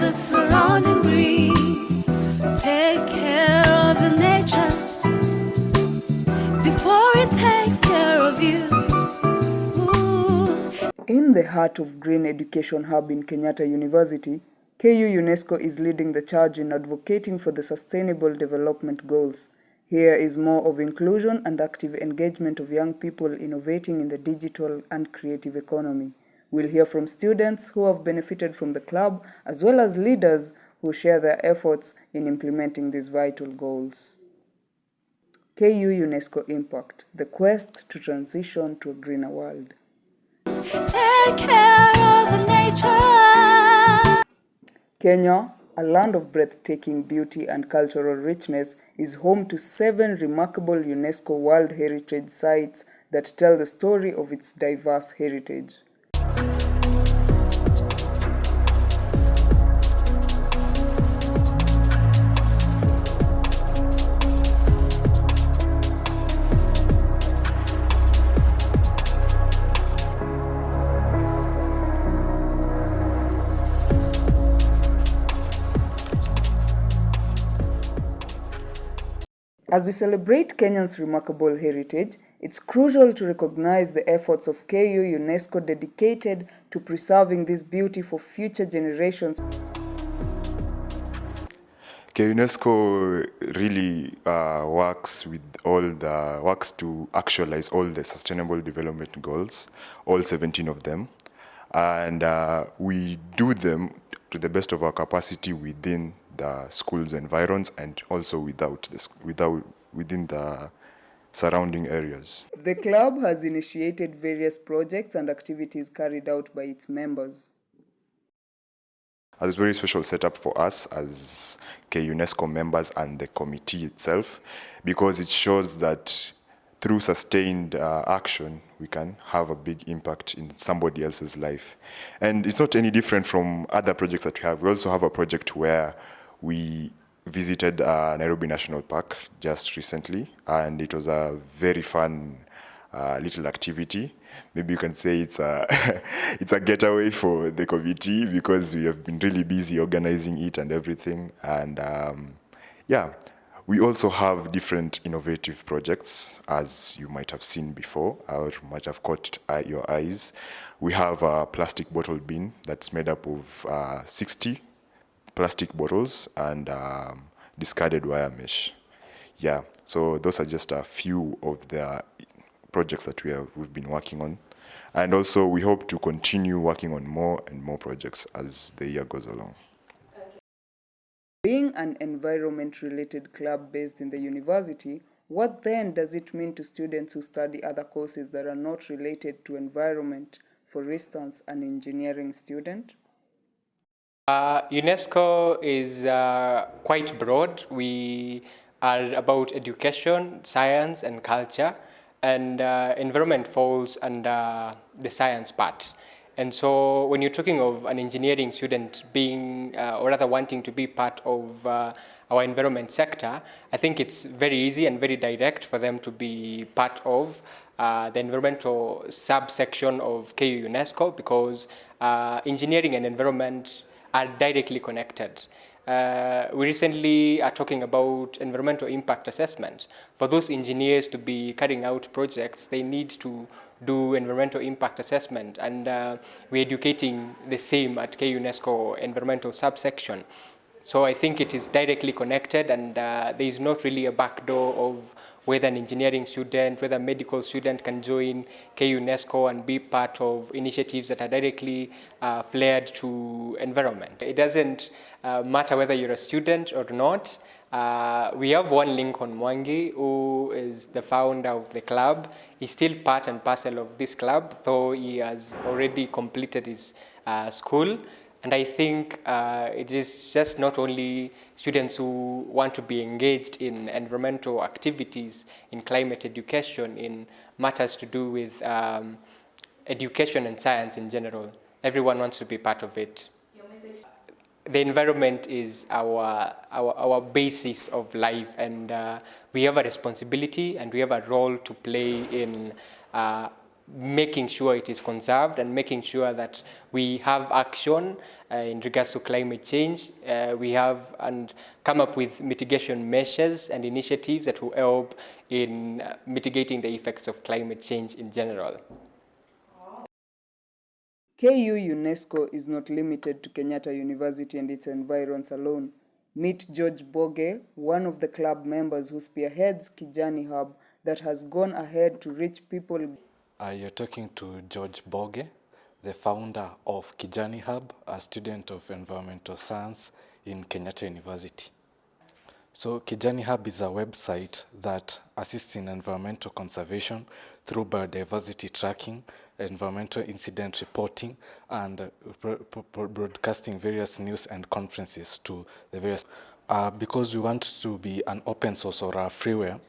the surrounding breeze. Take care of your nature before it takes care of you. Ooh. In the heart of Green Education Hub in Kenyatta University, KU UNESCO is leading the charge in advocating for the Sustainable Development Goals. Here is more of inclusion and active engagement of young people innovating in the digital and creative economy. We'll hear from students who have benefited from the club, as well as leaders who share their efforts in implementing these vital goals. KU UNESCO Impact, the quest to transition to a greener world. Take care of nature. Kenya, a land of breathtaking beauty and cultural richness, is home to 7 remarkable UNESCO World Heritage Sites that tell the story of its diverse heritage. As we celebrate Kenya's remarkable heritage, it's crucial to recognize the efforts of KU UNESCO dedicated to preserving this beauty for future generations. UNESCO really works to actualize all the Sustainable Development Goals, all 17 of them, and we do them to the best of our capacity within the school's environs and also within the surrounding areas. The club has initiated various projects and activities carried out by its members. It's a very special setup for us as UNESCO members and the committee itself, because it shows that through sustained action, we can have a big impact in somebody else's life. And it's not any different from other projects that we have. We also have a project where we visited Nairobi National Park just recently, and it was a very fun little activity. Maybe you can say it's a it's a getaway for the committee, because we have been really busy organizing it and everything. And yeah, we also have different innovative projects, as you might have seen before or might have caught your eyes. We have a plastic bottle bin that's made up of 60 plastic bottles and discarded wire mesh. Yeah, so those are just a few of the projects that we've been working on. And also we hope to continue working on more and more projects as the year goes along. Being an environment-related club based in the university, what then does it mean to students who study other courses that are not related to environment, for instance, an engineering student? UNESCO is quite broad. We are about education, science, and culture, and environment falls under the science part. And so when you're talking of an engineering student being, or rather wanting to be part of our environment sector, I think it's very easy and very direct for them to be part of the environmental subsection of KU UNESCO, because engineering and environment are directly connected. We recently are talking about environmental impact assessment. For those engineers to be carrying out projects, they need to do environmental impact assessment, and we're educating the same at KU UNESCO environmental subsection. So I think it is directly connected, and there is not really a backdoor of whether an engineering student, whether a medical student can join KU UNESCO and be part of initiatives that are directly flared to environment. It doesn't matter whether you're a student or not. We have one Lincoln Mwangi, who is the founder of the club. He's still part and parcel of this club, though he has already completed his school. And I think it is just not only students who want to be engaged in environmental activities, in climate education, in matters to do with education and science in general. Everyone wants to be part of it. The environment is our basis of life, and we have a responsibility and we have a role to play in making sure it is conserved and making sure that we have action in regards to climate change. We have and come up with mitigation measures and initiatives that will help in mitigating the effects of climate change in general. KU UNESCO is not limited to Kenyatta University and its environs alone. Meet George Boge, one of the club members who spearheads Kijani Hub that has gone ahead to reach people. You're talking to George Boge, the founder of Kijani Hub, a student of environmental science in Kenyatta University. So Kijani Hub is a website that assists in environmental conservation through biodiversity tracking, environmental incident reporting, and broadcasting various news and conferences to the various. Because we want to be an open source or a freeware,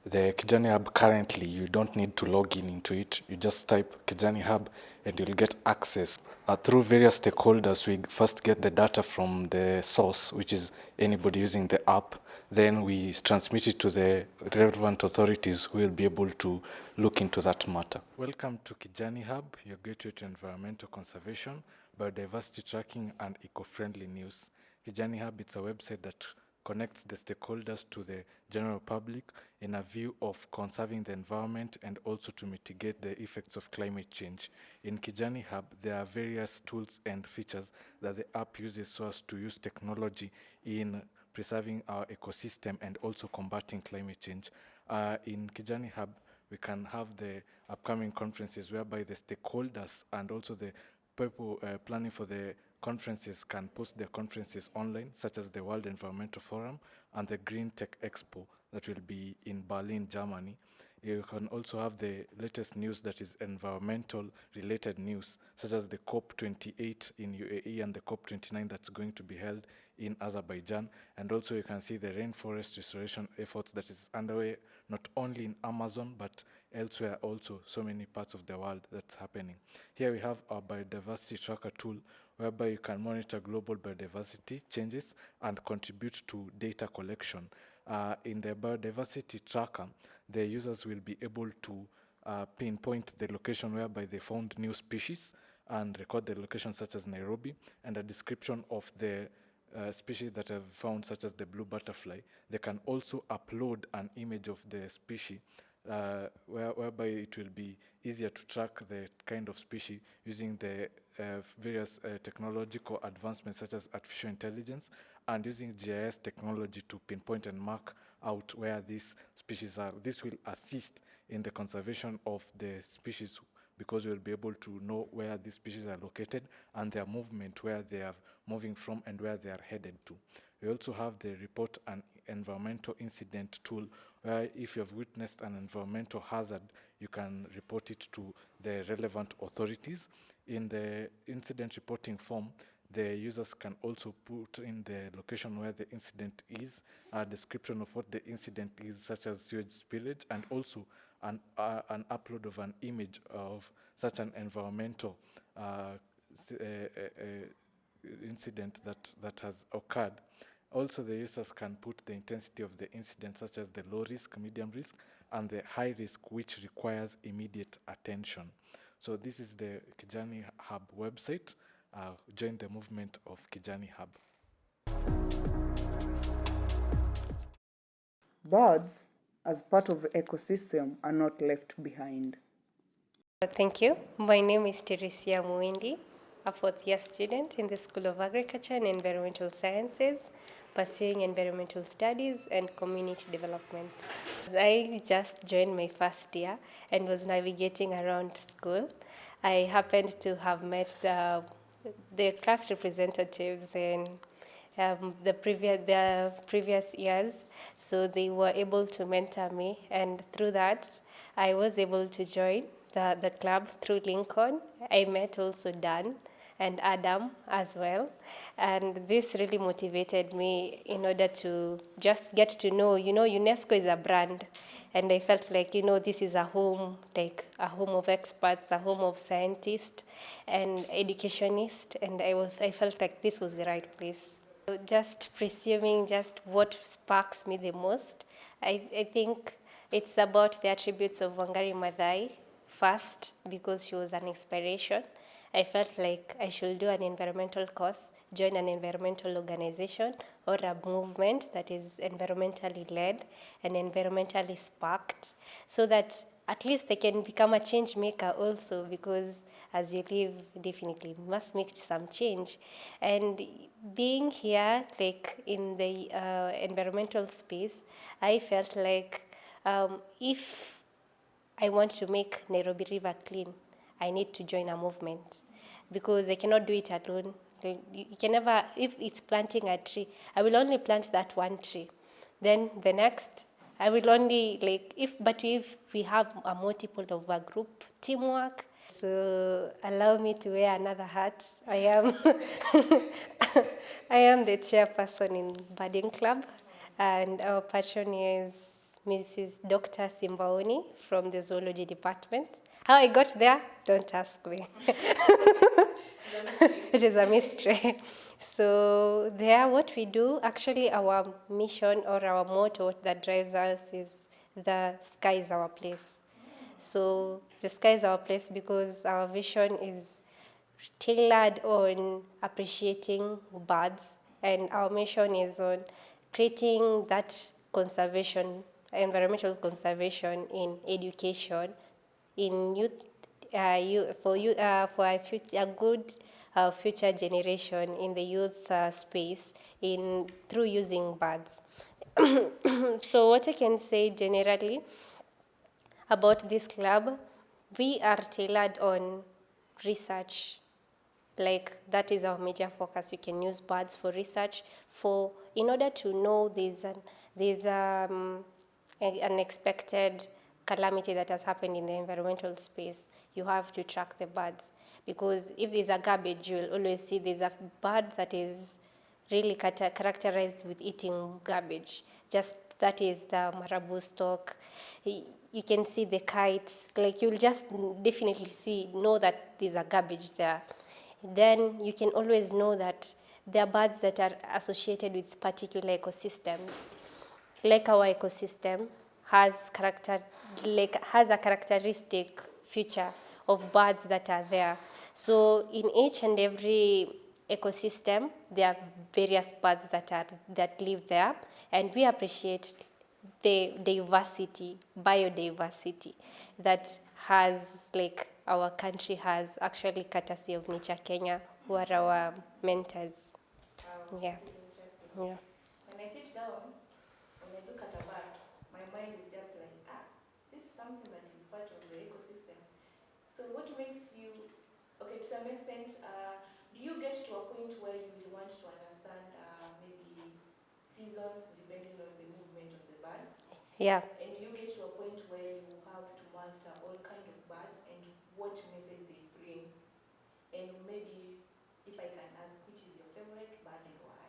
the Kijani Hub currently, you don't need to log in into it. You just type Kijani Hub and you'll get access. Through various stakeholders, we first get the data from the source, which is anybody using the app. Then we transmit it to the relevant authorities who will be able to look into that matter. Welcome to Kijani Hub, your gateway to environmental conservation, biodiversity tracking, and eco-friendly news. Kijani Hub, it's a website that connects the stakeholders to the general public in a view of conserving the environment and also to mitigate the effects of climate change. In Kijani Hub, there are various tools and features that the app uses so as to use technology in preserving our ecosystem and also combating climate change. In Kijani Hub, we can have the upcoming conferences whereby the stakeholders and also the people planning for the conferences can post their conferences online, such as the World Environmental Forum and the Green Tech Expo that will be in Berlin, Germany. You can also have the latest news that is environmental related news, such as the COP28 in UAE and the COP29 that's going to be held in Azerbaijan. And also you can see the rainforest restoration efforts that is underway, not only in Amazon, but elsewhere also, so many parts of the world that's happening. Here we have our biodiversity tracker tool, whereby you can monitor global biodiversity changes and contribute to data collection. In the biodiversity tracker, the users will be able to pinpoint the location whereby they found new species and record the location such as Nairobi and a description of the species that have found, such as the blue butterfly. They can also upload an image of the species whereby it will be easier to track the kind of species using the various technological advancements such as artificial intelligence and using GIS technology to pinpoint and mark out where these species are. This will assist in the conservation of the species because we'll be able to know where these species are located and their movement, where they are moving from and where they are headed to. We also have the report an environmental incident tool, where if you have witnessed an environmental hazard, you can report it to the relevant authorities. In the incident reporting form, the users can also put in the location where the incident is, a description of what the incident is, such as sewage spillage, and also an upload of an image of such an environmental incident that has occurred. Also, the users can put the intensity of the incident, such as the low risk, medium risk, and the high risk, which requires immediate attention. So this is the Kijani Hub website. Join the movement of Kijani Hub. Birds, as part of the ecosystem, are not left behind. Thank you. My name is Teresia Muindi, a fourth-year student in the School of Agriculture and Environmental Sciences, pursuing environmental studies and community development. I just joined my first year and was navigating around school. I happened to have met the class representatives in the previous years, so they were able to mentor me, and through that, I was able to join the club through Lincoln. I met also Dan and Adam as well, and this really motivated me in order to just get to know, UNESCO is a brand, and I felt like, this is a home, like a home of experts, a home of scientists and educationists, and I felt like this was the right place. Just presuming just what sparks me the most, I think it's about the attributes of Wangari Maathai first because she was an inspiration. I felt like I should do an environmental course, join an environmental organization or a movement that is environmentally led and environmentally sparked, so that at least they can become a change maker also, because as you live, definitely must make some change. And being here, like in the environmental space, I felt like if I want to make Nairobi River clean, I need to join a movement, because I cannot do it alone. You can never, if it's planting a tree, I will only plant that one tree. Then the next, I will only but if we have a multiple of a group teamwork, so allow me to wear another hat. I am, I am the chairperson in Budding Club, and our patron is Mrs. Dr. Simbaoni from the zoology department. How I got there, don't ask me. It is a mystery. So there, what we do, actually our mission or our motto that drives us is the sky is our place. So the sky is our place because our vision is tailored on appreciating birds, and our mission is on creating that conservation, environmental conservation in education, in youth, for a good future generation in the youth space through using birds. So what I can say generally about this club, we are tailored on research. Like that is our major focus. You can use birds for research, in order to know there's an unexpected calamity that has happened in the environmental space. You have to track the birds, because if there's a garbage, you'll always see there's a bird that is really characterized with eating garbage. Just that is the marabou stork. You can see the kites. Like you'll just definitely know that there's a garbage there. Then you can always know that there are birds that are associated with particular ecosystems. Like our ecosystem has a characteristic feature of birds that are there. So in each and every ecosystem, there are various birds that live there, and we appreciate the biodiversity that has, like, our country has, actually courtesy of Nature Kenya, who are our mentors. Yeah. Yeah. When I sit down, when I look at a bird, my mind is just like, this is something that is part of the ecosystem. So what makes you, okay, to some extent, do you get to a point where you will want to understand maybe seasons depending on the movement of the birds? Yeah. And do you get to a point where you have to master all kind of birds and what message they bring? And maybe, if I can ask, which is your favorite bird and why?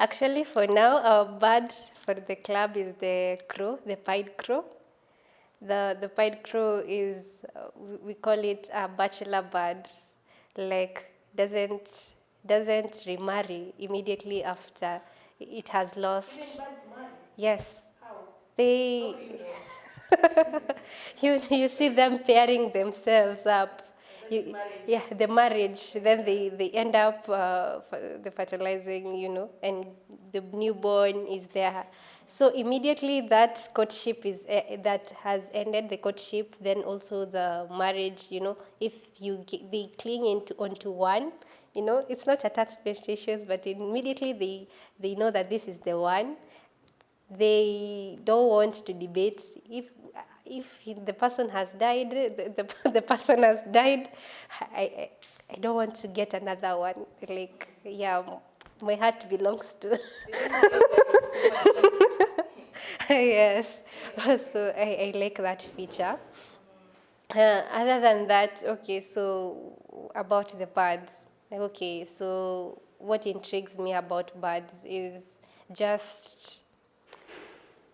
Actually, for now, our bird for the club is the crow, the pied crow. The pied crow is, we call it a bachelor bird, like doesn't remarry immediately after it has lost. Even birds marry? Yes. How? They, How do you know? you see them pairing themselves up. That is marriage. Yeah, the marriage. Then they end up the fertilizing, and the newborn is there. So immediately that courtship that has ended, the courtship, then also the marriage. If they cling onto one. It's not attachment issues, but immediately they know that this is the one. They don't want to debate. If the person has died, the person has died. I don't want to get another one. Like, yeah, my heart belongs to. Yes. So I like that feature. Other than that, okay, so about the birds. Okay, so what intrigues me about birds is just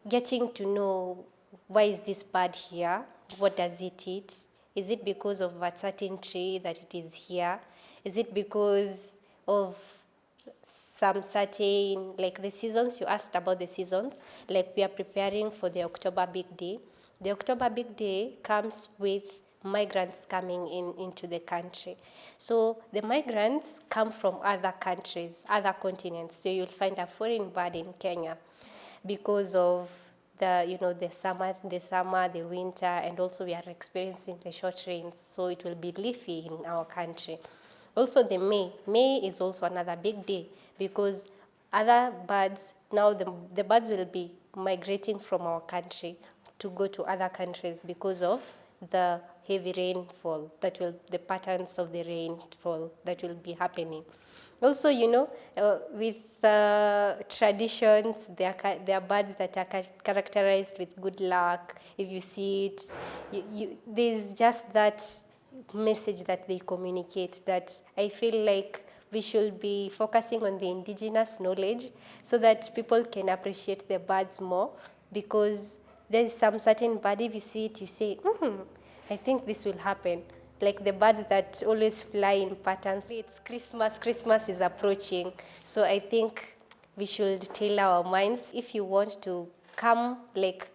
getting to know, why is this bird here? What does it eat? Is it because of a certain tree that it is here? Is it because of some certain, like the seasons? You asked about the seasons. Like we are preparing for the October big day. The October Big Day comes with migrants coming into the country. So the migrants come from other countries, other continents. So you'll find a foreign bird in Kenya because of the summer, the winter, and also we are experiencing the short rains. So it will be leafy in our country. Also the May is also another big day because other birds, now the birds will be migrating from our country to go to other countries because of the heavy rainfall the patterns of the rainfall that will be happening. Also, with traditions, there are birds that are characterized with good luck. If you see it, there's just that message that they communicate that I feel like we should be focusing on the indigenous knowledge so that people can appreciate the birds more, because there's some certain bird, if you see it, you say, I think this will happen. Like the birds that always fly in patterns. It's Christmas is approaching. So I think we should tell our minds, if you want to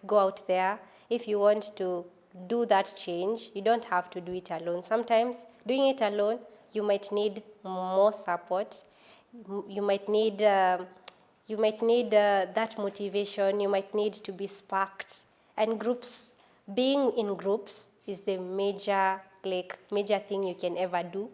go out there, if you want to do that change, you don't have to do it alone. Sometimes doing it alone, you might need more support. You might need that motivation. You might need to be sparked. And being in groups is the major thing you can ever do.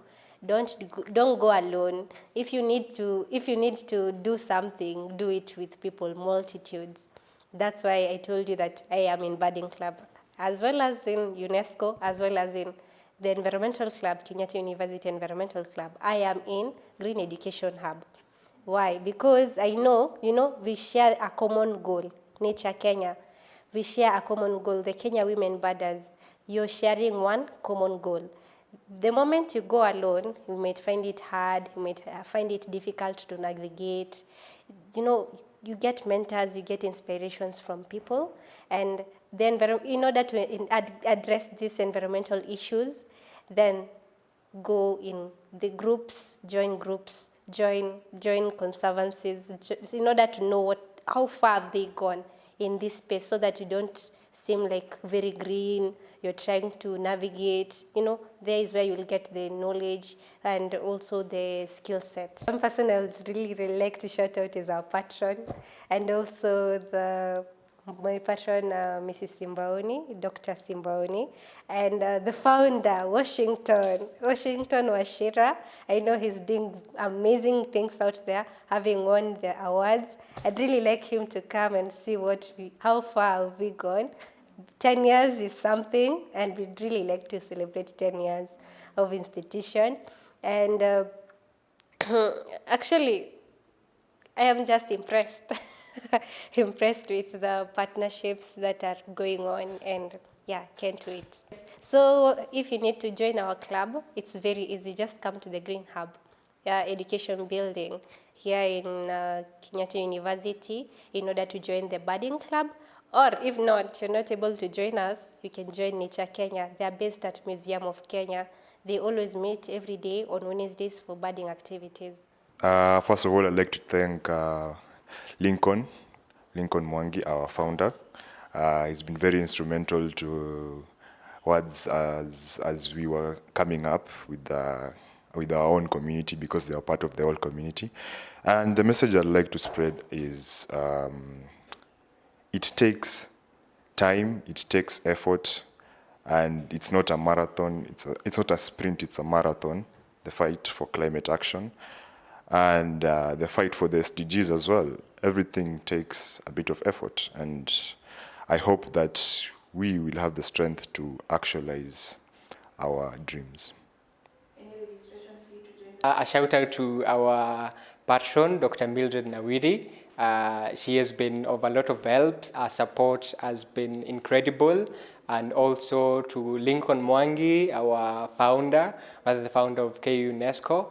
Don't go alone. If you need to do something, do it with people, multitudes. That's why I told you that I am in Birding Club, as well as in UNESCO, as well as in the Environmental Club, Kenyatta University Environmental Club. I am in Green Education Hub. Why? Because I know, we share a common goal, Nature Kenya. We share a common goal, the Kenya Women Birders. You're sharing one common goal. The moment you go alone, you might find it hard, you might find it difficult to navigate. You get mentors, you get inspirations from people, and then in order to address these environmental issues, then go in the groups, join conservancies, in order to know how far have they gone in this space, so that you don't seem like very green, you're trying to navigate, there is where you'll get the knowledge and also the skill set. One person I would really like to shout out is our patron, and also my patron, Mrs. Simbaoni, Dr. Simbaoni, and the founder, Washington Washira. I know he's doing amazing things out there, having won the awards. I'd really like him to come and see how far have we gone. 10 years is something, and we'd really like to celebrate 10 years of institution. And actually, I am just impressed. Impressed with the partnerships that are going on, and can't wait. So if you need to join our club, it's very easy. Just come to the Green Hub, education building here in Kenyatta University in order to join the Birding Club. Or if not, you're not able to join us, you can join Nature Kenya. They're based at Museum of Kenya. They always meet every day on Wednesdays for birding activities. First of all, I'd like to thank Lincoln Mwangi, our founder. He's been very instrumental towards as we were coming up with our own community, because they are part of the whole community. And the message I'd like to spread is it takes time, it takes effort, and it's not a marathon, it's not a sprint, it's a marathon, the fight for climate action. And the fight for the SDGs as well. Everything takes a bit of effort, and I hope that we will have the strength to actualize our dreams. Any registration fee to join? A shout out to our patron, Dr. Mildred Nawiri. She has been of a lot of help. Our support has been incredible. And also to Lincoln Mwangi, our founder, the founder of KU UNESCO.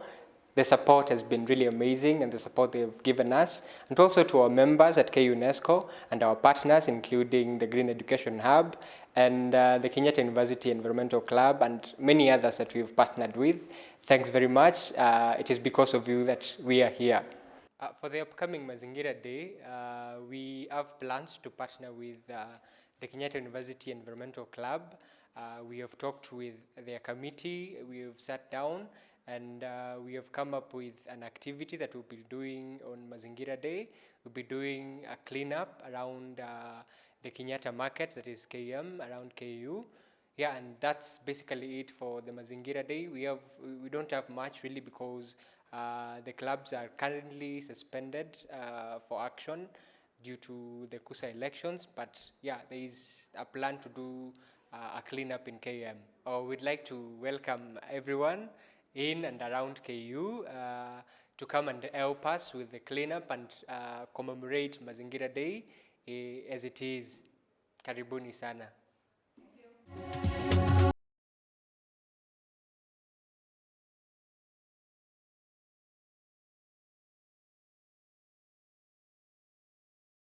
The support has been really amazing, and the support they've given us. And also to our members at KU UNESCO and our partners, including the Green Education Hub and the Kenyatta University Environmental Club and many others that we've partnered with. Thanks very much. It is because of you that we are here. For the upcoming Mazingira Day, we have plans to partner with the Kenyatta University Environmental Club. We have talked with their committee, we have sat down, and we have come up with an activity that we'll be doing on Mazingira Day. We'll be doing a cleanup around the Kenyatta market, that is KM, around KU. Yeah, and that's basically it for the Mazingira Day. We don't have much really because the clubs are currently suspended for action due to the KUSA elections. But yeah, there is a plan to do a cleanup in KM. We'd like to welcome everyone in and around KU to come and help us with the cleanup and commemorate Mazingira Day as it is. Karibuni sana.